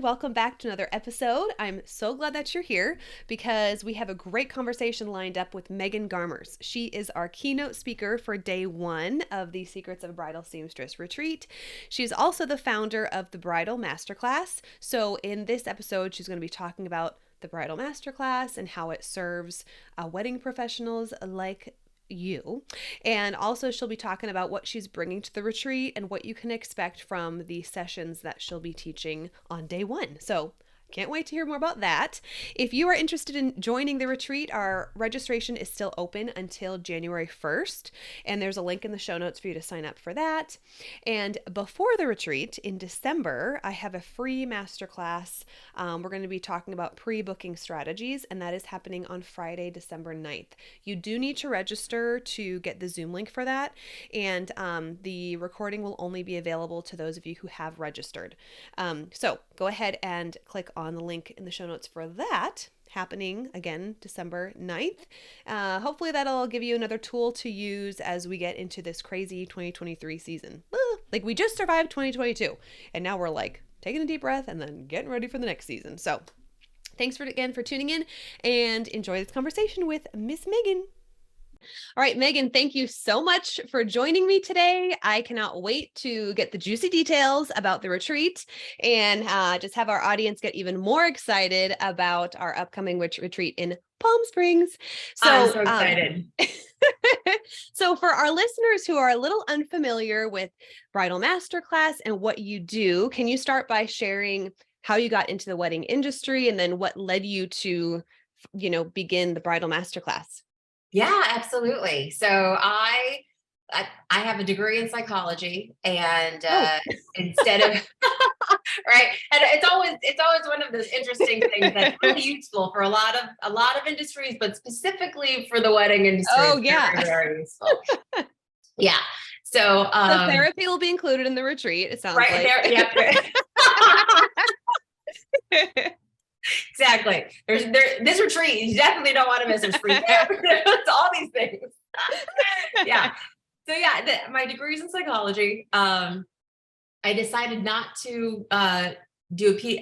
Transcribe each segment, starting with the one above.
everyone. Welcome back to another episode. I'm so glad that you're here because we have a great conversation lined up with Megan Garmers. She is our keynote speaker for day one of the Secrets of Bridal Seamstress Retreat. She's also the founder of the Bridal Masterclass. So in this episode, she's going to be talking about the Bridal Masterclass and how it serves wedding professionals like you. And also she'll be talking about what she's bringing to the retreat and what you can expect from the sessions that she'll be teaching on day one. So can't wait to hear more about that. If you are interested in joining the retreat, our registration is still open until January 1st, and there's a link in the show notes for you to sign up for that. And before the retreat in December, I have a free masterclass. We're going to be talking about pre-booking strategies, and that is happening on Friday, December 9th. You do need to register to get the Zoom link for that, and the recording will only be available to those of you who have registered. So go ahead and click on the link in the show notes for that, happening again December 9th. Hopefully that'll give you another tool to use as we get into this crazy 2023 season. Like we just survived 2022 and now we're like taking a deep breath and then getting ready for the next season. So thanks again for tuning in and enjoy this conversation with Miss Megan. All right, Megan, thank you so much for joining me today. I cannot wait to get the juicy details about the retreat and just have our audience get even more excited about our upcoming retreat in Palm Springs. I'm so excited. So for our listeners who are a little unfamiliar with Bridal Masterclass and what you do, can you start by sharing how you got into the wedding industry and then what led you to, begin the Bridal Masterclass? Yeah, absolutely. So I have a degree in psychology, and instead of right, and it's always one of those interesting things that's really useful for a lot of industries, but specifically for the wedding industry. Oh yeah, very, very useful. Yeah. So therapy will be included in the retreat. It sounds right like. there. Yep. Exactly. This retreat, you definitely don't want to miss. There's free therapy. It's all these things. Yeah. So yeah, my degree is in psychology. I decided not to I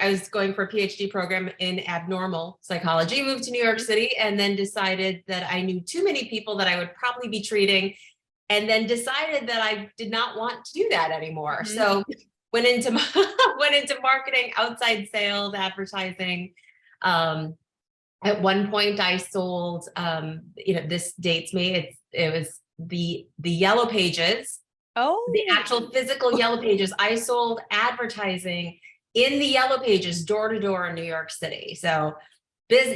was going for a PhD program in abnormal psychology, moved to New York City, and then decided that I knew too many people that I would probably be treating, and then decided that I did not want to do that anymore. Mm-hmm. So went into marketing, outside sales, advertising. At one point I sold, this dates me. It was the Yellow Pages. Oh, the actual physical Yellow Pages. I sold advertising in the Yellow Pages, door to door in New York City. So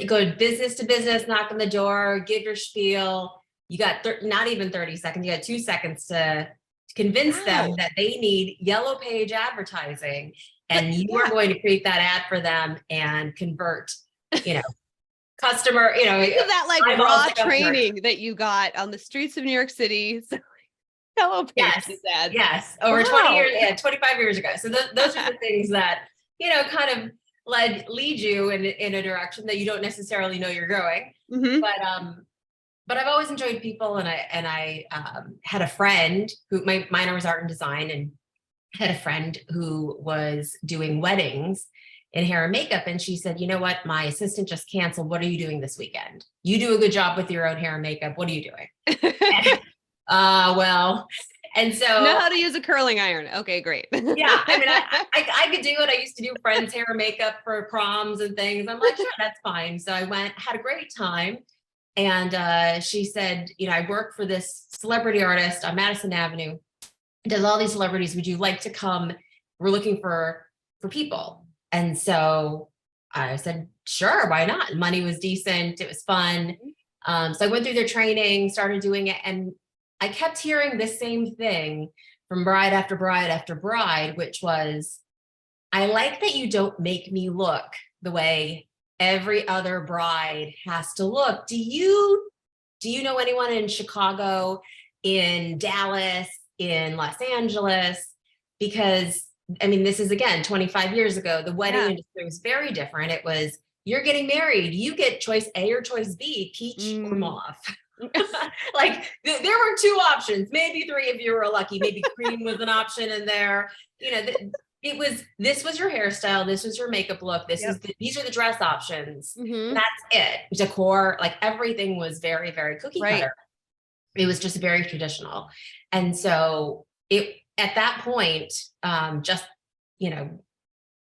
go business to business, knock on the door, give your spiel. You got not even 30 seconds. You got 2 seconds to convince them that they need Yellow Page advertising, and you are going to create that ad for them and convert, customer, Think of that like raw training that you got on the streets of New York City. So, Yellow Pages ads. Yes. Over 20 years, 25 years ago. So those are the things that, kind of lead you in a direction that you don't necessarily know you're going. Mm-hmm. But I've always enjoyed people, and I had a friend who my minor was art and design, and had a friend who was doing weddings in hair and makeup, and she said, "You know what? My assistant just canceled. What are you doing this weekend? You do a good job with your own hair and makeup. What are you doing?" And so know how to use a curling iron. Okay, great. Yeah, I mean, I could do it. I used to do friends' hair and makeup for proms and things. I'm like, sure, that's fine. So I went, had a great time. And she said, I work for this celebrity artist on Madison Avenue. Does all these celebrities. Would you like to come? We're looking for people. And so I said, sure, why not? Money was decent. It was fun. So I went through their training, started doing it. And I kept hearing the same thing from bride after bride after bride, which was, I like that you don't make me look the way every other bride has to look. Do you know anyone in Chicago, in Dallas, in Los Angeles? Because I mean, this is again 25 years ago. The wedding industry was very different. It was, you're getting married, you get choice A or choice B, peach or mauve. Like there were two options, maybe three if you were lucky. Maybe cream was an option in there. this was your hairstyle, this was your makeup look, Yep. these are the dress options. And Mm-hmm. that's it. Decor, like everything was very, very cookie Right. cutter. It was just very traditional. And so it, at that point, just, you know,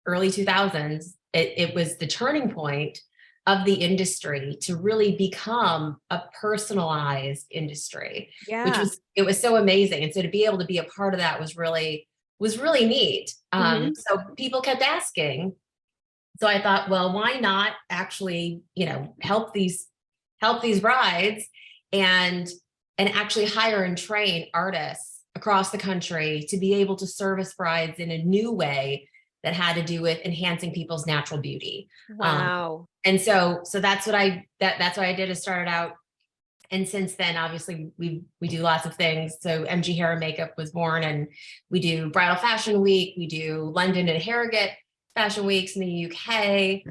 early 2000s, it was the turning point of the industry to really become a personalized industry, which Yeah. was, it was so amazing. And so to be able to be a part of that was really neat. Mm-hmm. So people kept asking. So I thought, well, why not actually, you know, help these brides and actually hire and train artists across the country to be able to service brides in a new way that had to do with enhancing people's natural beauty. Wow. And so that's what that's what I did, is started out. And since then, obviously, we do lots of things. So MG Hair and Makeup was born, and we do Bridal Fashion Week. We do London and Harrogate Fashion Weeks in the UK,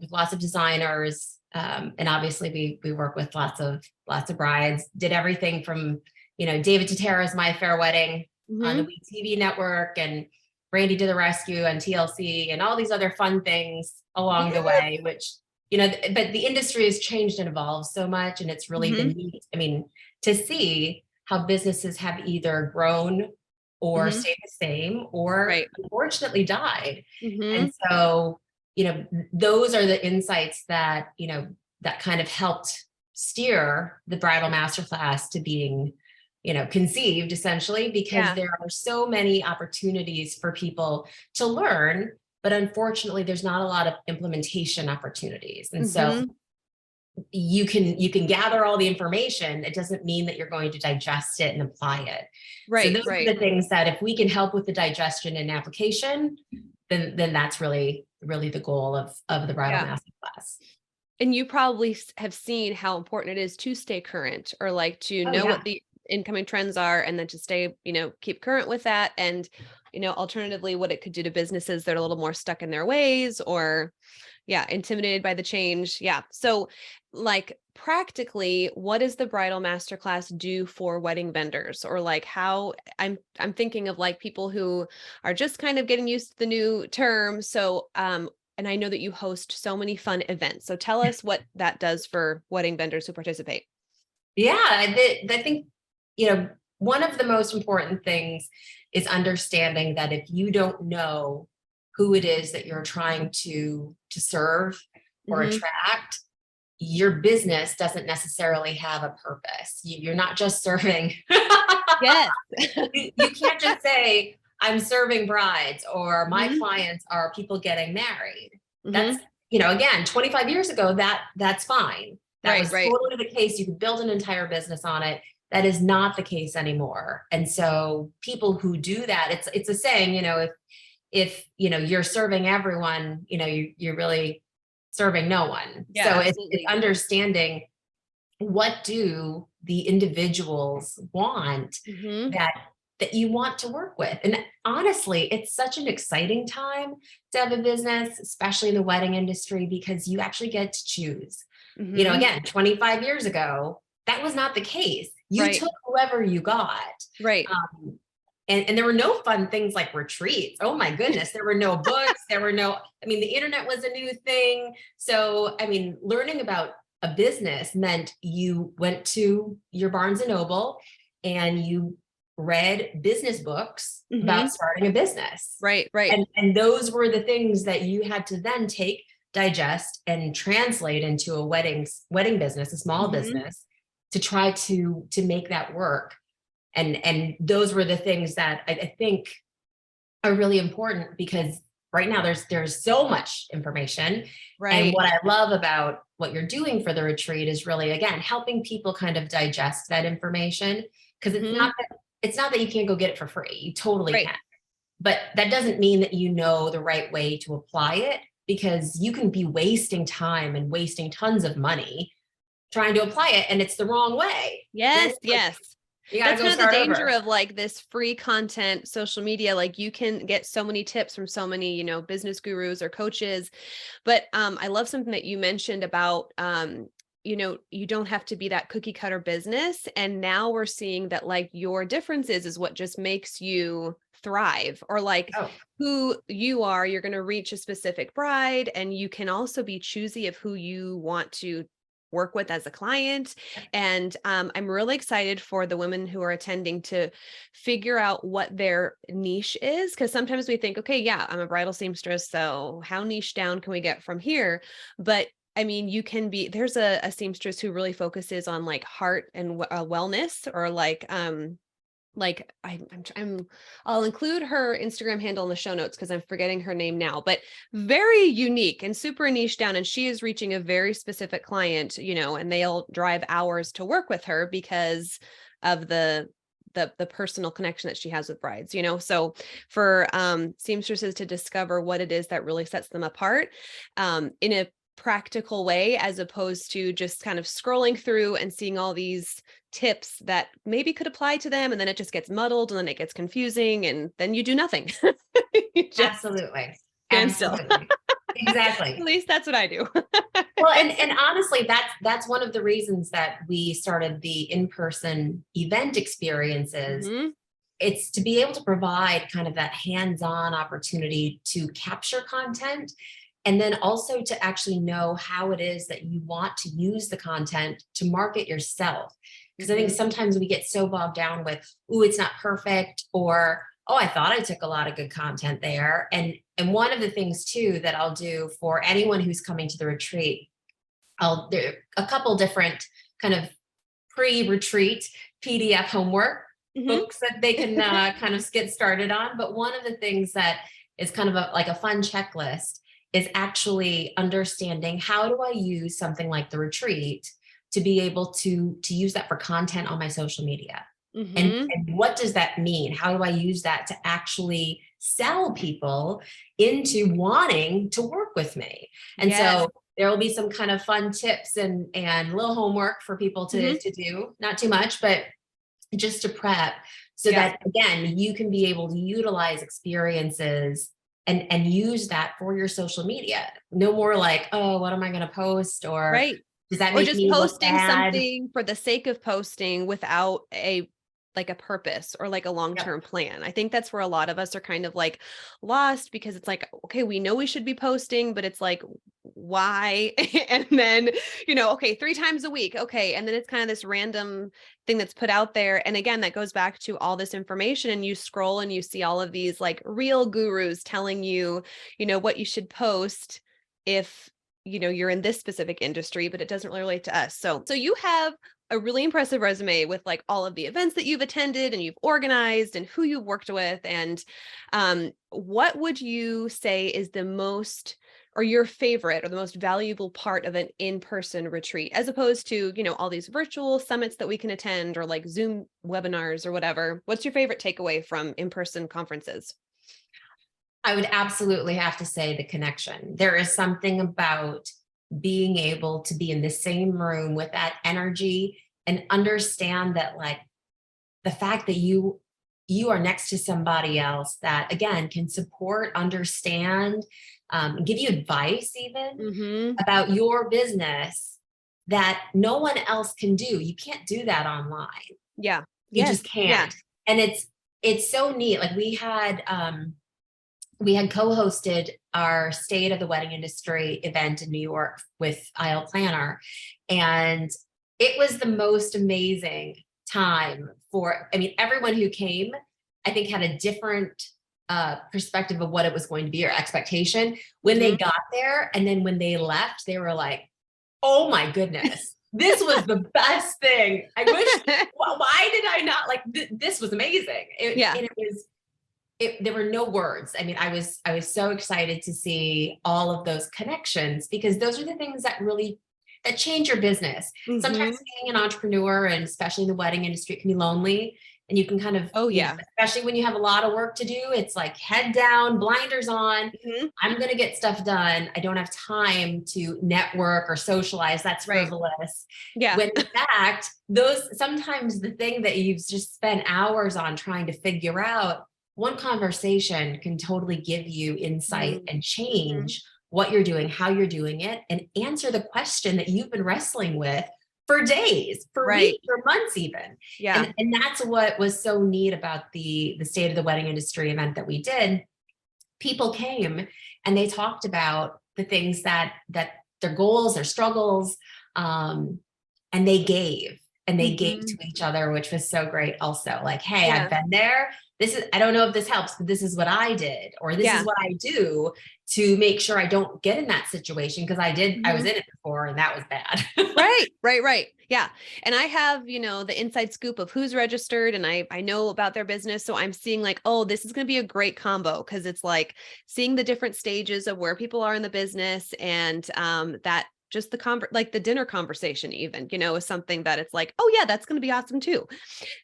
with lots of designers. And obviously, we work with lots of brides. Did everything from, you know, David Totera's My Fair Wedding on the Mm-hmm. We TV network, and Brandy to the Rescue on TLC, and all these other fun things along the Yeah. way, which, you know, but the industry has changed and evolved so much. And it's really Mm-hmm. been neat. I mean, to see how businesses have either grown or Mm-hmm. stayed the same, or Right. unfortunately died. Mm-hmm. And so, you know, those are the insights that, you know, that kind of helped steer the Bridal Masterclass to being, you know, conceived, essentially, because Yeah. there are so many opportunities for people to learn, but unfortunately there's not a lot of implementation opportunities. And so Mm-hmm. you can gather all the information. It doesn't mean that you're going to digest it and apply it. So Right. those Right. are the things that if we can help with the digestion and application, then that's really the goal of the Bridal Yeah. Masterclass. And you probably have seen how important it is to stay current, or like to Oh know yeah. what the incoming trends are, and then to stay, keep current with that. And, alternatively, what it could do to businesses that are a little more stuck in their ways, or, yeah, intimidated by the change. Yeah. So, like, practically, what does the Bridal Masterclass do for wedding vendors? Or like, how I'm thinking of like people who are just kind of getting used to the new term. So, and I know that you host so many fun events. So tell us what that does for wedding vendors who participate. Yeah, I think, you know, one of the most important things is understanding that if you don't know who it is that you're trying to serve or Hmm. attract, your business doesn't necessarily have a purpose. You're not just serving. Yes. You can't just say, I'm serving brides, or my Hmm. clients are people getting married. That's, Hmm. you know, again, 25 years ago, that's fine. That Right, was right. totally the case. You could build an entire business on it. That is not the case anymore. And so people who do that, it's a saying, you know, if you know you're serving everyone, you know, you're really serving no one. Yeah, So it's absolutely. understanding, what do the individuals want Hmm. that you want to work with. And honestly, it's such an exciting time to have a business, especially in the wedding industry, because you actually get to choose. You know, Hmm. again, 25 years ago, that was not the case. You Right, took whoever you got. right. um, and there were no fun things like retreats. Oh my goodness, there were no books. There were no, I mean, the internet was a new thing. So, I mean, learning about a business meant you went to your Barnes and Noble and you read business books Hmm. about starting a business. Right, right. And those were the things that you had to then take, digest, and translate into a wedding business, a small Hmm. business, to try to make that work. And those were the things that I think are really important, because right now there's so much information. And Right. what I love about what you're doing for the retreat is really, again, helping people kind of digest that information, because Hmm. it's not that you can't go get it for free. You totally Right. can. But that doesn't mean that you know the right way to apply it, because you can be wasting time and wasting tons of money trying to apply it, and it's the wrong way. Then Yes, it's like, yes. you got to That's go kind of the start danger over. of like this free content, social media. Like you can get so many tips from so many, business gurus or coaches. But I love something that you mentioned about you don't have to be that cookie cutter business. And now we're seeing that like your differences is what just makes you thrive, or like Oh, who you are. You're going to reach a specific bride, and you can also be choosy of who you want to work with as a client. And I'm really excited for the women who are attending to figure out what their niche is. Because sometimes we think, okay, yeah, I'm a bridal seamstress, so how niche down can we get from here? But I mean, you can be, there's a seamstress who really focuses on like heart and wellness, or like I'll include her Instagram handle in the show notes because I'm forgetting her name now, but very unique and super niche down. And she is reaching a very specific client, and they'll drive hours to work with her because of the personal connection that she has with brides, so for seamstresses to discover what it is that really sets them apart in a practical way, as opposed to just kind of scrolling through and seeing all these tips that maybe could apply to them, and then it just gets muddled, and then it gets confusing, and then you do nothing. You just absolutely. stand still. Absolutely. At Exactly. least that's what I do. Well, and honestly, that's one of the reasons that we started the in-person event experiences. Mhm. It's to be able to provide kind of that hands-on opportunity to capture content, and then also to actually know how it is that you want to use the content to market yourself. Because I think Mhm. sometimes we get so bogged down with, "Ooh, it's not perfect," or, "Oh, I thought I took a lot of good content there." And one of the things too that I'll do for anyone who's coming to the retreat, there are a couple different kind of pre-retreat PDF homework Mhm. books that they can kind of get started on. But one of the things that is kind of like a fun checklist is actually understanding, how do I use something like the retreat to be able to use that for content on my social media? Mhm. And what does that mean? How do I use that to actually sell people into wanting to work with me? And Yes. so there will be some kind of fun tips and little homework for people Mhm. to do, not too much, but just to prep, so Yeah. that again, you can be able to utilize experiences and use that for your social media. No more like, oh, what am I going to post? Or Right. does that Or make just me look posting bad? something for the sake of posting without a purpose or like a Yep. long-term plan. I think that's where a lot of us are kind of like lost, because it's like, okay, we know we should be posting, but it's like, why? And then, okay, 3 times a week. Okay. And then it's kind of this random thing that's put out there. And again, that goes back to all this information, and you scroll and you see all of these like real gurus telling you, what you should post if you're in this specific industry, but it doesn't really relate to us. So you have a really impressive resume with like all of the events that you've attended and you've organized and who you've worked with. And what would you say is the most, or your favorite, or the most valuable part of an in-person retreat, as opposed to, all these virtual summits that we can attend, or like Zoom webinars or whatever? What's your favorite takeaway from in-person conferences? I would absolutely have to say the connection. There is something about being able to be in the same room with that energy and understand that, like, the fact that you are next to somebody else that again can support, understand, and give you advice even Mm-hmm. about your business that no one else can do. You can't do that online. Yeah. You just Yes. Yeah. can't. And it's so neat. Like we had co-hosted our State of the Wedding Industry event in New York with Aisle Planner, and it was the most amazing time for, I mean, everyone who came, I think, had a different perspective of what it was going to be, or expectation when they Mm-hmm. got there. And then when they left, they were like, oh my goodness, this was the best thing. I wish, why did I not, like, this was amazing. Yeah. And it was, there were no words. I mean, I was so excited to see all of those connections, because those are the things that really, that change your business. Sometimes Mm-hmm. being an entrepreneur, and especially in the wedding industry, it can be lonely, and you can kind of, Oh yeah. especially when you have a lot of work to do, it's like head down, blinders on. Mhm. I'm going to get stuff done. I don't have time to network or socialize. That's Right. frivolous. Yeah. When in fact, those, sometimes the thing that you've just spent hours on trying to figure out, one conversation can totally give you insight Mm. and Mhm. change what you're doing, how you're doing it, and answer the question that you've been wrestling with for days, for Right. weeks, for months even. Yeah. And that's what was so neat about the State of the Wedding Industry event that we did. People came and they talked about the things that their goals, their struggles, and they gave to each other, which was so great. Also, like, hey, I've been there. This is, I don't know if this helps, but this is what I did, or this is what I do to make sure I don't get in that situation. Cause I was in it before and that was bad. Right. Yeah. And I have, the inside scoop of who's registered, and I know about their business. So I'm seeing like, oh, this is going to be a great combo. Cause it's like seeing the different stages of where people are in the business, and that just like the dinner conversation even, is something that it's like, oh yeah, that's going to be awesome too.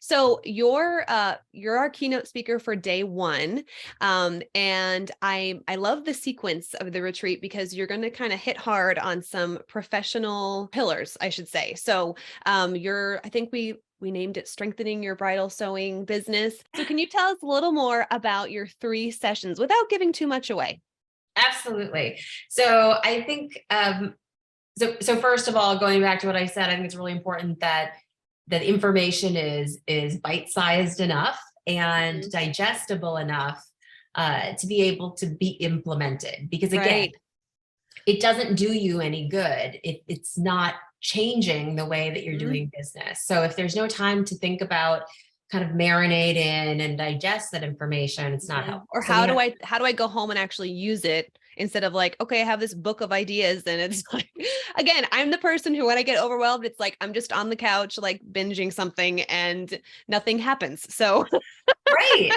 So you're our keynote speaker for day one. And I love the sequence of the retreat because you're going to kind of hit hard on some professional pillars, I should say. So I think we named it Strengthening Your Bridal Sewing Business. So can you tell us a little more about your 3 sessions without giving too much away? Absolutely. So I think, so first of all, going back to what I said, I think it's really important that information is bite-sized enough and digestible enough to be able to be implemented. Because again, it doesn't do you any good if it's not changing the way that you're doing business. So if there's no time to think about, kind of marinate in and digest that information, it's not helpful. Or how do I go home and actually use it, instead of like, okay, I have this book of ideas, and it's like, again, I'm the person who, when I get overwhelmed, it's like I'm just on the couch like binging something and nothing happens. So right.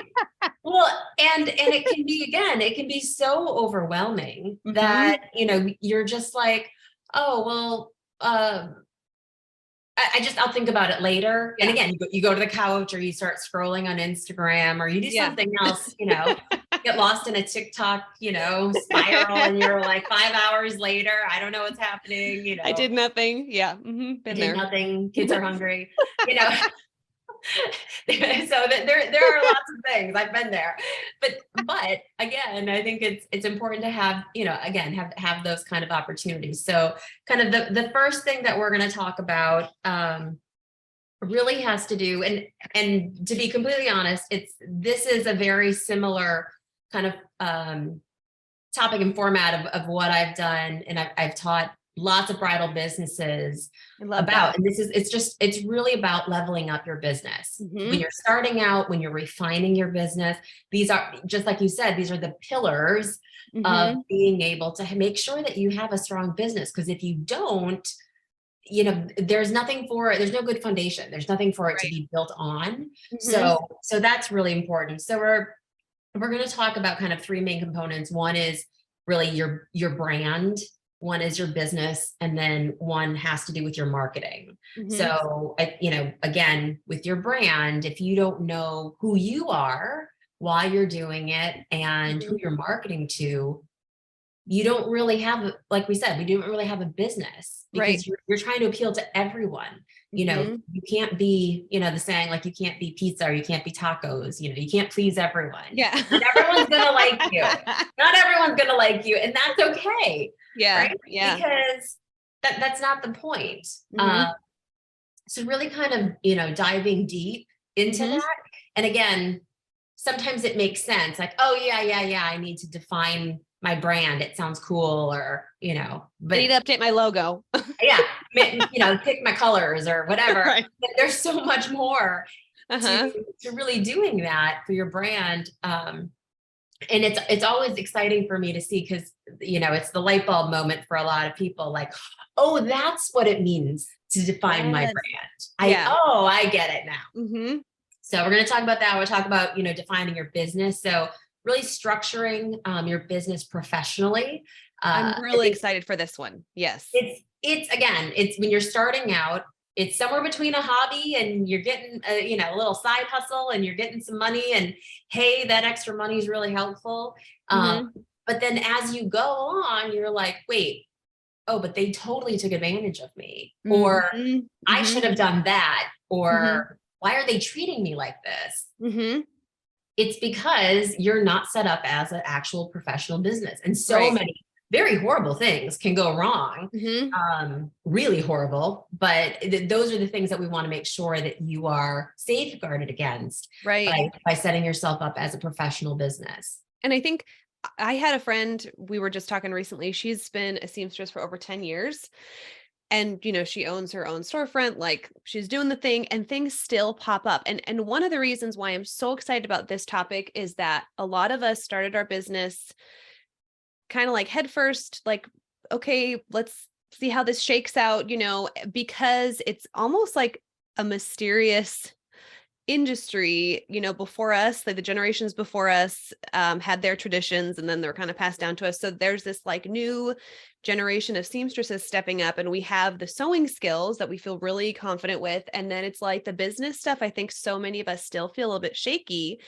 Well, and it can be, again, it can be so overwhelming that, you're just like, oh, well, I'll think about it later. And again, you go to the couch, or you start scrolling on Instagram, or you do something else, get lost in a TikTok, spiral, and you're like 5 hours later, I don't know what's happening, I did nothing. Yeah. Been I did there. nothing. Kids are hungry, so there are lots of things. I've been there, but again, I think it's important to have, again, have those kind of opportunities. So kind of the first thing that we're going to talk about really has to do, and to be completely honest, this is a very similar kind of topic and format of what I've done, and I've taught lots of bridal businesses about. And it's really about leveling up your business. When you're starting out, when you're refining your business, these are, just like you said, these are the pillars of being able to make sure that you have a strong business. Because if you don't, there's nothing for it. There's no good foundation. There's nothing for it to be built on. So that's really important. So we're going to talk about kind of 3 main components. One is really your brand. One is your business, and then one has to do with your marketing. So, again, with your brand, if you don't know who you are, why you're doing it, and who you're marketing to, you don't really have, like we said, we don't really have a business, because you're trying to appeal to everyone. You can't be, the saying, like, you can't be pizza, or you can't be tacos, you can't please everyone. Yeah. Not everyone's going to like you. Not everyone's going to like you. And that's okay. Yeah. Right? Yeah. Because that's not the point. So really kind of, diving deep into that. And again, sometimes it makes sense. Like, oh yeah, I need to define my brand. It sounds cool, or, but I need to update my logo. yeah, pick my colors or whatever. But there's so much more to really doing that for your brand. And it's always exciting for me to see, because, it's the light bulb moment for a lot of people. Like, oh, that's what it means to define my brand. I get it now. So we're going to talk about that. We'll talk about, defining your business. So really structuring your business professionally. I'm really excited for this one. Yes. It's when you're starting out, it's somewhere between a hobby and you're getting a little side hustle, and you're getting some money, and hey, that extra money is really helpful. But then as you go on, you're like, wait, oh, but they totally took advantage of me, or I should have done that, or why are they treating me like this? It's because you're not set up as an actual professional business. And so many very horrible things can go wrong, Mm-hmm. really horrible, but those are the things that we want to make sure that you are safeguarded against Right. by setting yourself up as a professional business. And I think I had a friend, we were just talking recently. She's been a seamstress for over 10 years. And, she owns her own storefront, like she's doing the thing and things still pop up. And one of the reasons why I'm so excited about this topic is that a lot of us started our business kind of like head first, like, okay, let's see how this shakes out, because it's almost like a mysterious industry, before us, like the generations before us had their traditions and then they're kind of passed down to us. So there's this like new generation of seamstresses stepping up and we have the sewing skills that we feel really confident with. And then it's like the business stuff. I think so many of us still feel a bit shaky.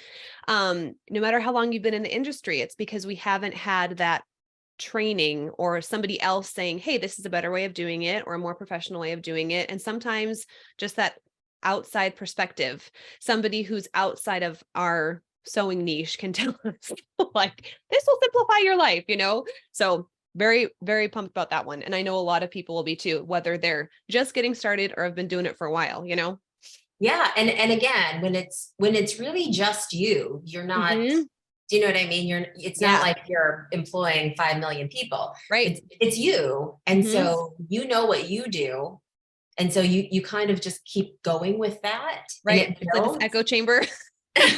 No matter how long you've been in the industry, it's because we haven't had that training or somebody else saying, hey, this is a better way of doing it or a more professional way of doing it. And sometimes just that outside perspective, somebody who's outside of our sewing niche can tell us like, this will simplify your life, So very, very pumped about that one. And I know a lot of people will be too, whether they're just getting started or have been doing it for a while, Yeah. And again, when it's really just you're not, Mm-hmm. do you know what I mean? It's not Yeah. like you're employing 5 million people. Right. It's you. And Mm-hmm. so you know what you do. And so you kind of just keep going with that and Right. it It's like this builds. echo chamber. And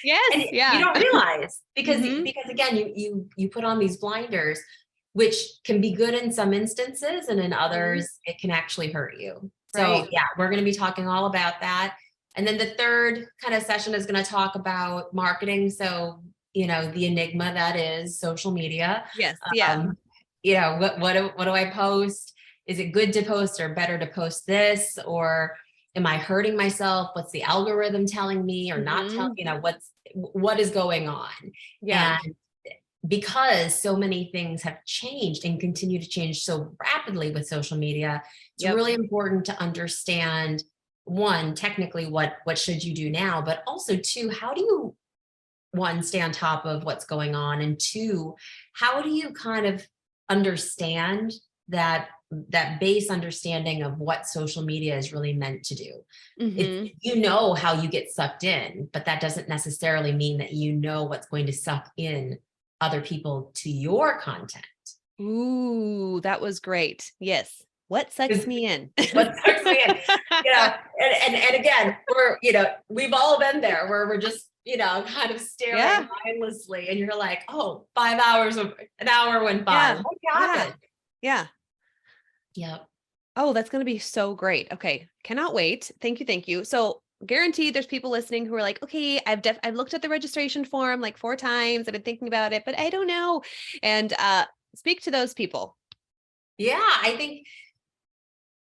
Yes. you Yeah. don't realize Mm-hmm. because again, you put on these blinders, which can be good in some instances, and in Mm-hmm. others, it can actually hurt you. So Right. yeah, we're going to be talking all about that. And then the third kind of session is going to talk about marketing. So, the enigma that is social media. Yes. Yeah. Um, what do I post? Is it good to post or better to post this? Or am I hurting myself? What's the algorithm telling me or not telling, Mm-hmm. what is going on? Yeah. And because so many things have changed and continue to change so rapidly with social media, it's Yep. really important to understand, one, technically what should you do now, but also two, how do you, one, stay on top of what's going on, and two, how do you kind of understand that base understanding of what social media is really meant to do. It's, Mm-hmm. how you get sucked in, but that doesn't necessarily mean that what's going to suck in other people to your content. Ooh, that was great. Yes. What sucks me in? What sucks me in, and again, we've all been there where we're just, kind of staring Yeah. mindlessly, and you're like, oh, 5 hours, an hour went by. Yeah. What Yeah. happened? Yeah. Yep. Oh, that's going to be so great. Okay. Cannot wait. Thank you. Thank you. So guaranteed there's people listening who are like, okay, I've looked at the registration form like 4 times. I've been thinking about it, but I don't know. And speak to those people. Yeah, I think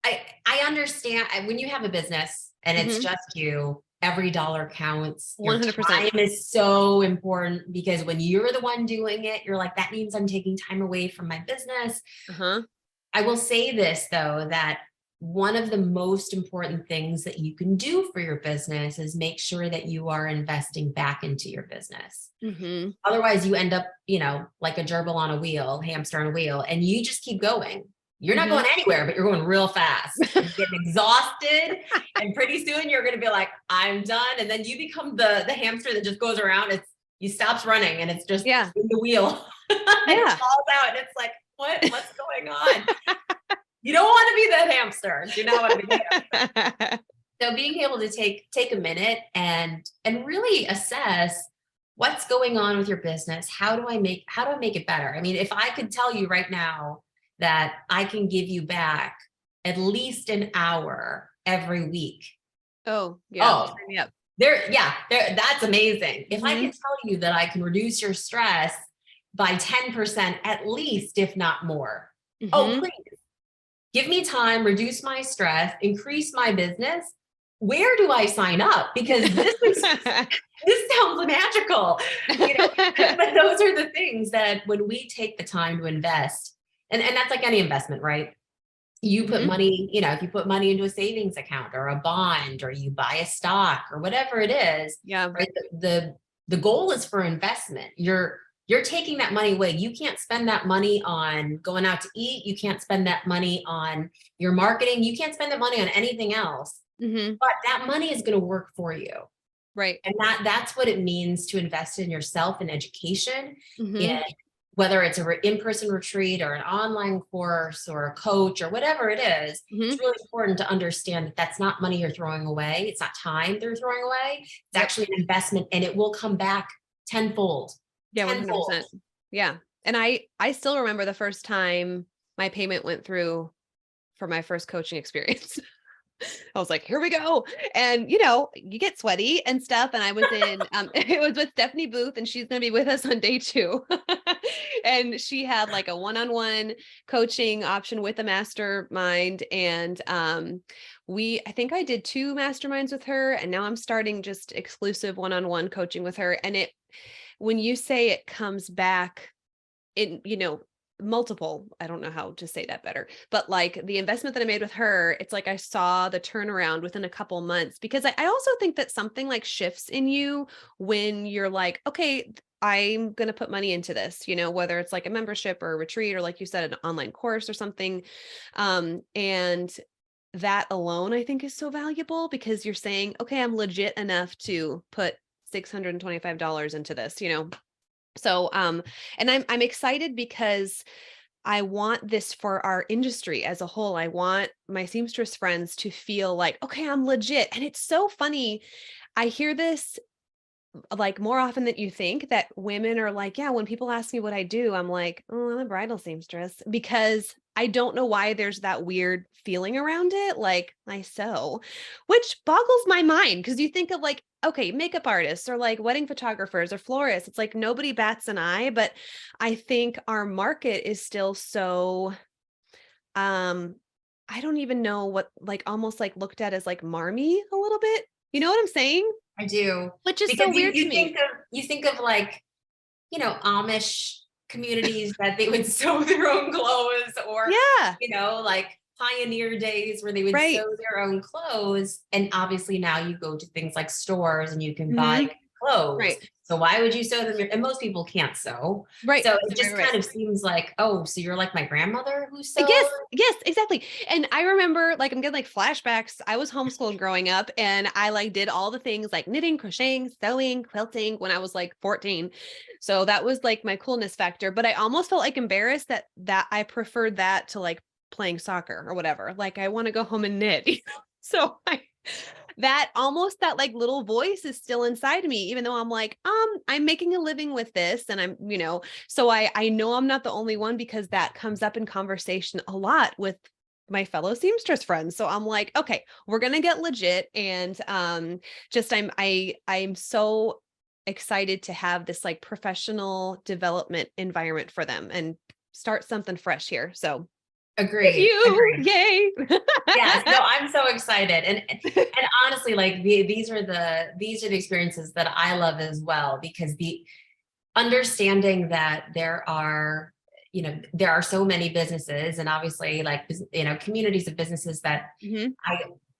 I understand when you have a business and it's Mm-hmm. just you, every dollar counts. Your 100%. time is so important because when you're the one doing it, you're like, that means I'm taking time away from my business. Uh-huh. I will say this though, that one of the most important things that you can do for your business is make sure that you are investing back into your business. Mm-hmm. Otherwise, you end up, like a gerbil on a wheel, hamster on a wheel, and you just keep going. You're not Mm-hmm. going anywhere, but you're going real fast. You're getting exhausted. And pretty soon you're going to be like, I'm done. And then you become the hamster that just goes around. You stops running and it's just Yeah. in the wheel. And it Yeah. falls out and it's like, what's going on? You don't want to be that hamster. You know what I mean? So being able to take a minute and really assess what's going on with your business. How do I make it better? I mean, if I could tell you right now that I can give you back at least an hour every week. Oh, yeah. Oh, Sign me up. that's amazing. If I Mm-hmm. can tell you that I can reduce your stress by 10% at least, if not more. Oh, Mm-hmm. please give me time, reduce my stress, increase my business. Where do I sign up? Because this sounds magical, but those are the things that when we take the time to invest, and that's like any investment, right? You put Mm-hmm. money, if you put money into a savings account or a bond, or you buy a stock or whatever it is, Yeah. right? The goal is for investment. You're you're taking that money away. You can't spend that money on going out to eat. You can't spend that money on your marketing. You can't spend that money on anything else, but that money is going to work for you. Right. And that's what it means to invest in yourself and education, Mm-hmm. in whether it's a in-person retreat or an online course or a coach or whatever it is. Mm-hmm. It's really important to understand that that's not money you're throwing away. It's not time they're throwing away. It's actually an investment, and it will come back tenfold. Yeah, Tenfold. 100%. Yeah. And I still remember the first time my payment went through for my first coaching experience. I was like, here we go. And you get sweaty and stuff. And I was in, it was with Stephanie Booth, and she's going to be with us on day 2. And she had like a one-on-one coaching option with a mastermind. And I think I did 2 masterminds with her, and now I'm starting just exclusive one-on-one coaching with her. And when you say it comes back in, multiple, I don't know how to say that better, but like the investment that I made with her, it's like I saw the turnaround within a couple months, because I also think that something like shifts in you when you're like, okay, I'm going to put money into this, whether it's like a membership or a retreat, or like you said, an online course or something. And that alone, I think, is so valuable, because you're saying, okay, I'm legit enough to put $625 into this, So, and I'm excited because I want this for our industry as a whole. I want my seamstress friends to feel like, okay, I'm legit. And it's so funny. I hear this like more often than you think, that women are like, yeah, when people ask me what I do, I'm like, oh, I'm a bridal seamstress, because I don't know why there's that weird feeling around it. Like, I sew, which boggles my mind, because you think of like, okay, makeup artists or like wedding photographers or florists. It's like nobody bats an eye, but I think our market is still so, um, I don't even know what, like almost like looked at as like marmy a little bit. You know what I'm saying? I do. Which is Because so weird to me. you think of like, Amish communities that they would sew their own clothes, or, Yeah, like pioneer days where they would right. sew their own clothes. And obviously now you go to things like stores and you can buy Mhm. clothes. Right. So why would you sew them? And most people can't sew. Right. So it Right. just Right. kind of seems like, oh, so you're like my grandmother who Yes, sewed? yes, exactly. And I remember, like, I'm getting like flashbacks. I was homeschooled growing up, and I like did all the things like knitting, crocheting, sewing, quilting when I was like 14. So that was like my coolness factor. But I almost felt like embarrassed that I preferred that to like playing soccer or whatever. Like, I want to go home and knit. So that almost, that like little voice is still inside of me, even though I'm like, I'm making a living with this, and I'm, so I know I'm not the only one, because that comes up in conversation a lot with my fellow seamstress friends. So I'm like, okay, we're going to get legit. And just I'm so excited to have this like professional development environment for them and start something fresh here. So with Agreed. you, Agreed. yay. Yes, no, I'm so excited. And honestly, like these are the experiences that I love as well, because the understanding that there are so many businesses, and obviously like, communities of businesses that Mhm.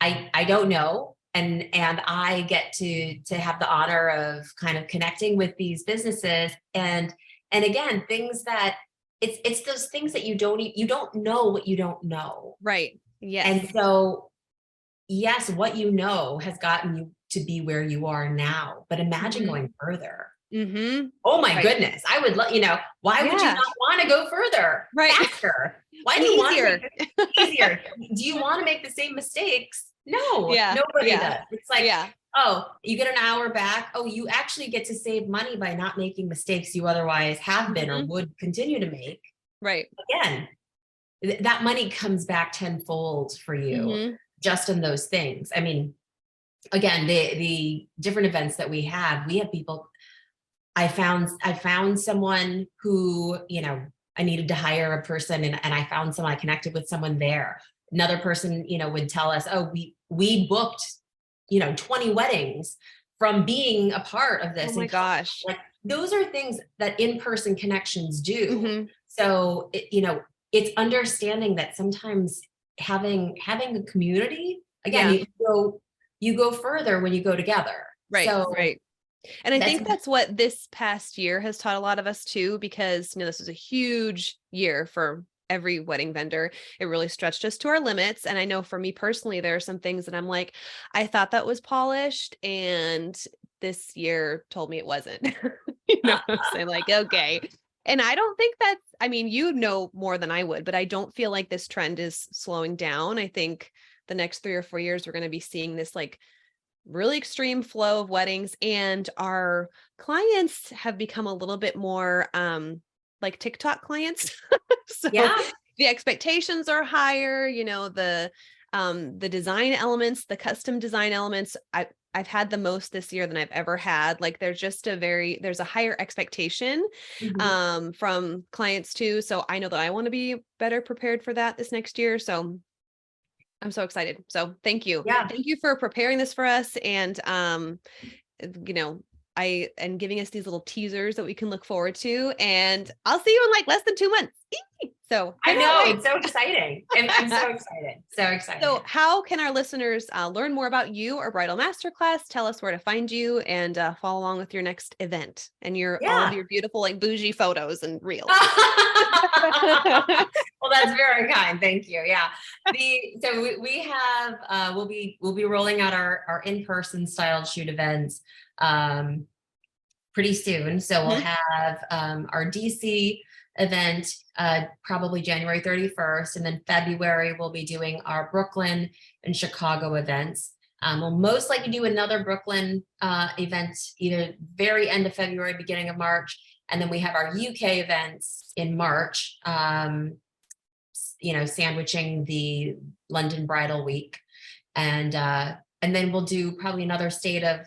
I don't know. And I get to have the honor of kind of connecting with these businesses, and again, things that it's those things that you don't know what you don't know. Right. And Yes. so, yes, what you know has gotten you to be where you are now, but imagine Mhm. going further. Mhm. Oh my Right. goodness. I would let why would you Yeah. not want to go further, Right. faster? Why And do you want to make easier. this easier? Do you want to make the same mistakes? No, Yeah. nobody Yeah. does. It's like, Yeah. oh, you get an hour back. Oh, you actually get to save money by not making mistakes you otherwise have been or Mhm. would continue to make. Right. Again, that money comes back tenfold for you Mhm. just in those things. I mean, again, the different events that we have people. I found someone who, I needed to hire a person, and I found someone, I connected with someone there. Another person, would tell us, oh, we booked, 20 weddings from being a part of Oh this. my And gosh. like, those are things that in-person connections do. Mhm. So, it's understanding that sometimes having a community, again, Yeah. you go further when you go together. Right. So Right. And I That's think that's what this past year has taught a lot of us too, because, this was a huge year for every wedding vendor. It really stretched us to our limits. And I know for me personally, there are some things that I'm like, I thought that was polished, and this year told me it wasn't. You know what I'm saying? Like, okay. And I don't think that's, I mean, you know more than I would, but I don't feel like this trend is slowing down. I think the next 3 or 4 years, we're going to be seeing this like really extreme flow of weddings, and our clients have become a little bit more like TikTok clients. So yeah. the expectations are higher, the design elements, the custom design elements. I've had the most this year than I've ever had. Like there's a higher expectation Mhm. from clients too. So I know that I want to be better prepared for that this next year. So I'm so excited. So thank you. Yeah. Thank you for preparing this for us, and you know, and giving us these little teasers that we can look forward to. And I'll see you in like less than 2 months. So I cannot know. wait. It's so exciting. And I'm so excited. So So excited. how can our listeners learn more about you or Bridal Masterclass? Tell us where to find you, and follow along with your next event and all of Yeah. your beautiful like bougie photos and reels. Well, that's very kind. Thank you. Yeah. We have we'll be rolling out our in-person styled shoot events pretty soon. So we'll Mhm. have our DC event probably January 31st, and then February we'll be doing our Brooklyn and Chicago events. We'll most likely do another Brooklyn event either very end of February, beginning of March, and then we have our UK events in March. Sandwiching the London Bridal Week, and then we'll do probably another state of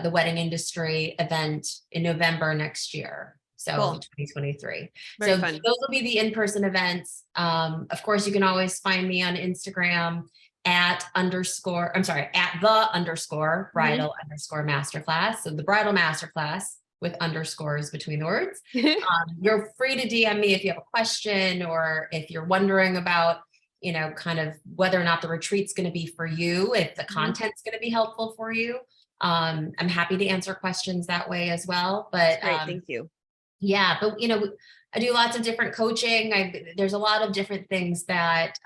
the wedding industry event in November next year. So Cool. 2023. Very So fun. those will be the in-person events. Of course, you can always find me on Instagram at the bridal underscore masterclass. So the bridal masterclass with underscores between the words. You're free to DM me if you have a question, or if you're wondering about, kind of whether or not the retreat's going to be for you, if the content's going to be helpful for you. I'm happy to answer questions that way as well. But Great. Thank you. yeah, but I do lots of different coaching. There's a lot of different things that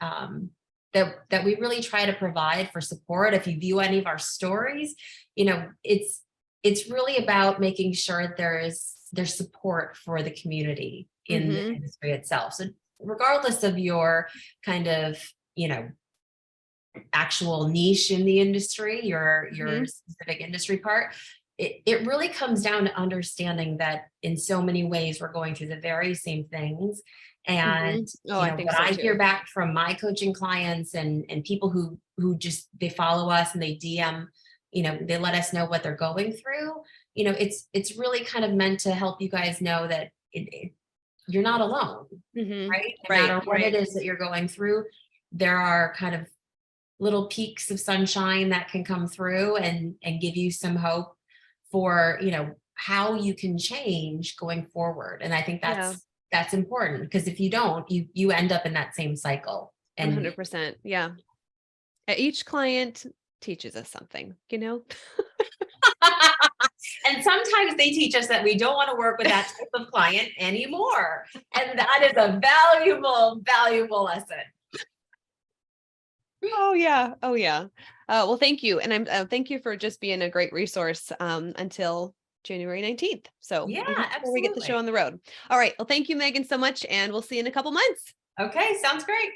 that we really try to provide for support. If you view any of our stories, it's really about making sure there's support for the community in the Mm-hmm. industry itself. So regardless of your kind of, actual niche in the industry, your Mm-hmm. specific industry part, it really comes down to understanding that in so many ways we're going through the very same things. Mm-hmm. And Oh, I think what so I hear too. back from my coaching clients and people who just they follow us and they DM, they let us know what they're going through. It's really kind of meant to help you guys know that you're not alone, Mm-hmm. right? No Right. matter what it Right. is that you're going through, there are kind of little peaks of sunshine that can come through and give you some hope for, how you can change going forward. And I think Yeah. that's important, because if you don't, you end up in that same cycle. And 100%. Yeah. Each client teaches us something, and sometimes they teach us that we don't want to work with that type of client anymore. And that is a valuable lesson. Oh yeah. Oh yeah. Well, thank you. And thank you for just being a great resource until January 19th. So Yeah, even before we get the show absolutely. on the road. All right. Well, thank you, Megan, so much. And we'll see you in a couple months. Okay, sounds great.